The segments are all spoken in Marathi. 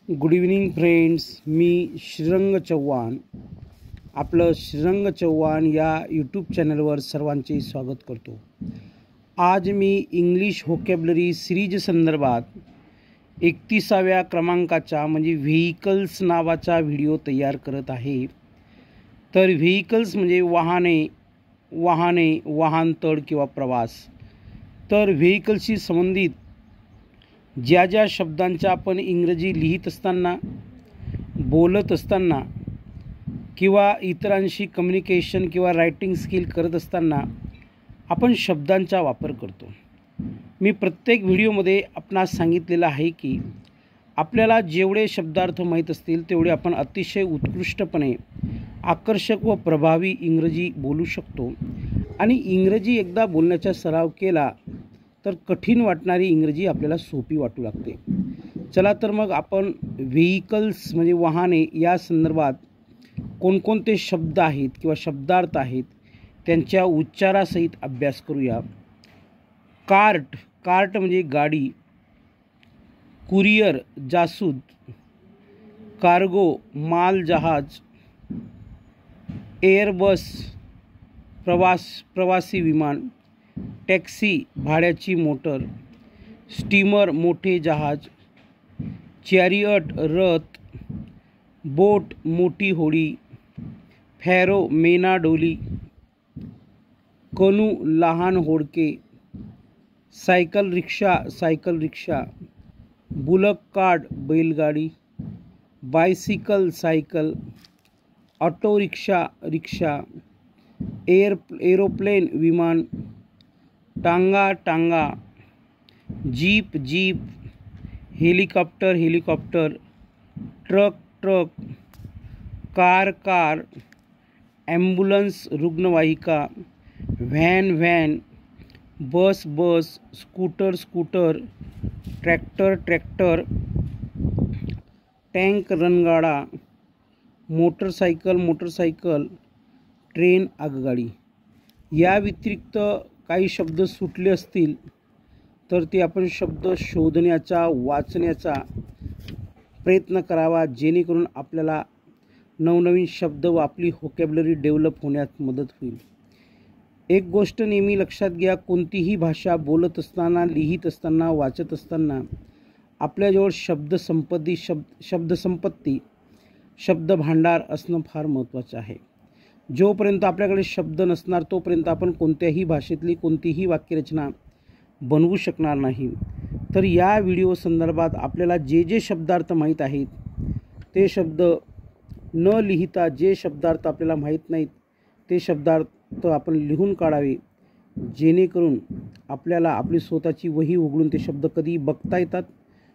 Good evening friends. मी श्रीरंग चव्हाण, आपलं श्रीरंग चव्हाण या यूट्यूब चॅनलवर सर्वांचे स्वागत करतो. आज मी इंग्लिश व्होकॅब्युलरी सिरीज संदर्भात 31व्या क्रमांकाचा म्हणजे व्हेइकल्स नावाचा व्हिडिओ तयार करत आहे. तर व्हेइकल्स म्हणजे वाहने, वाहनतळ किंवा प्रवास. तर व्हेइकल्सशी संबंधित ज्या ज्या शब्दांचा आपण इंग्रजी लिहित असताना, बोलत असताना किंवा इतरांशी कम्युनिकेशन किंवा रायटिंग स्किल करत असताना आपण शब्दांचा वापर करतो. मी प्रत्येक व्हिडिओमध्ये आपणास सांगितलेलं आहे की आपल्याला जेवढे शब्दार्थ माहीत असतील तेवढे आपण अतिशय उत्कृष्टपणे आकर्षक व प्रभावी इंग्रजी बोलू शकतो. आणि इंग्रजी एकदा बोलण्याचा सराव केला तर कठीण वाटणारी इंग्रजी आपल्याला सोपी वाटू लागते. चला तर मग आपण व्हेइकल्स म्हणजे वाहने या संदर्भात कोणकोणते शब्द आहेत किंवा शब्दार्थ आहेत त्यांच्या उच्चारासहित अभ्यास करूया. कार्ट म्हणजे गाडी, कुरिअर जासूद, कार्गो माल जहाज, एअरबस प्रवासी विमान, टॅक्सी भाड्याची मोटर, स्टीमर मोठे जहाज, चॅरियट रथ, बोट मोठी होडी, फॅरो मेना डोली, कनू लहान होडके, सायकल रिक्षा, बुलक कार्ट बैलगाडी, bicycle cycle, auto rickshaw, aeroplane विमान, टांगा, jeep helicopter, truck, car, ambulance रुग्णवाहिका, van, bus, scooter, tractor, tank रणगाडा, मोटरसायकल, ट्रेन आगगाडी. या व्यतिरिक्त काही शब्द सुटले असतील तर ते आपण शब्द शोधण्याचा, वाचण्याचा प्रयत्न करावा, जेणेकरून आपल्याला नवनवीन शब्द व आपली व्होकॅब्युलरी डेव्हलप होण्यात मदत होईल. एक गोष्ट नेहमी लक्षात घ्या, कोणतीही भाषा बोलत असताना, लिहित असताना, वाचत असताना आपल्याजवळ शब्दसंपत्ती, शब्दभांडार असणं फार महत्त्वाचं आहे. जोपर्यंत आपल्याकडे शब्द नसणार तोपर्यंत आपण कोणत्याही भाषेतली कोणतीही वाक्यरचना बनवू शकणार नाही. तर या व्हिडिओ संदर्भात आपल्याला जे जे शब्दार्थ माहीत आहेत ते शब्द न लिहिता, जे शब्दार्थ आपल्याला माहीत नाहीत ते शब्दार्थ आपण लिहून काढावे, जेणेकरून आपल्याला आपली स्वतःची वही उघडून ते शब्द कधी बघता येतात,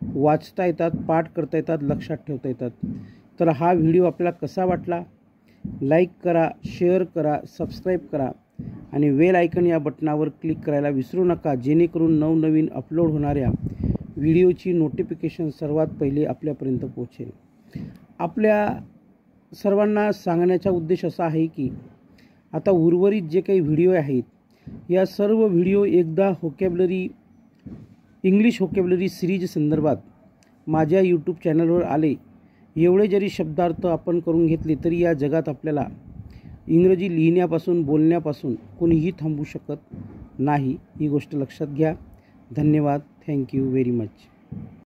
वाचता येतात, पाठ करता येतात, लक्षात ठेवता येतात. तर हा व्हिडिओ आपल्याला कसा वाटला? लाईक करा, शेअर करा, सबस्क्राईब करा आणि बेल आयकॉन या बटनावर क्लिक करायला विसरू नका, जेणेकरून नवनवीन अपलोड होणाऱ्या व्हिडिओची नोटिफिकेशन सर्वात पहिले आपल्यापर्यंत पोहोचेल. आपल्या सर्वांना सांगण्याचा उद्देश असा आहे की आता उर्वरित जे काही व्हिडिओ आहेत या सर्व व्हिडिओ एकदा इंग्लिश व्होकॅब्युलरी सिरीज संदर्भात माझ्या यूट्यूब चॅनलवर आले, एवढे जरी शब्दार्थ आपण करून घेतले तरी या जगात आपल्याला इंग्रजी लिहिण्यापासून, बोलण्यापासून कोणीही थांबवू शकत नाही. ही गोष्ट लक्षात घ्या. धन्यवाद. Thank you very much.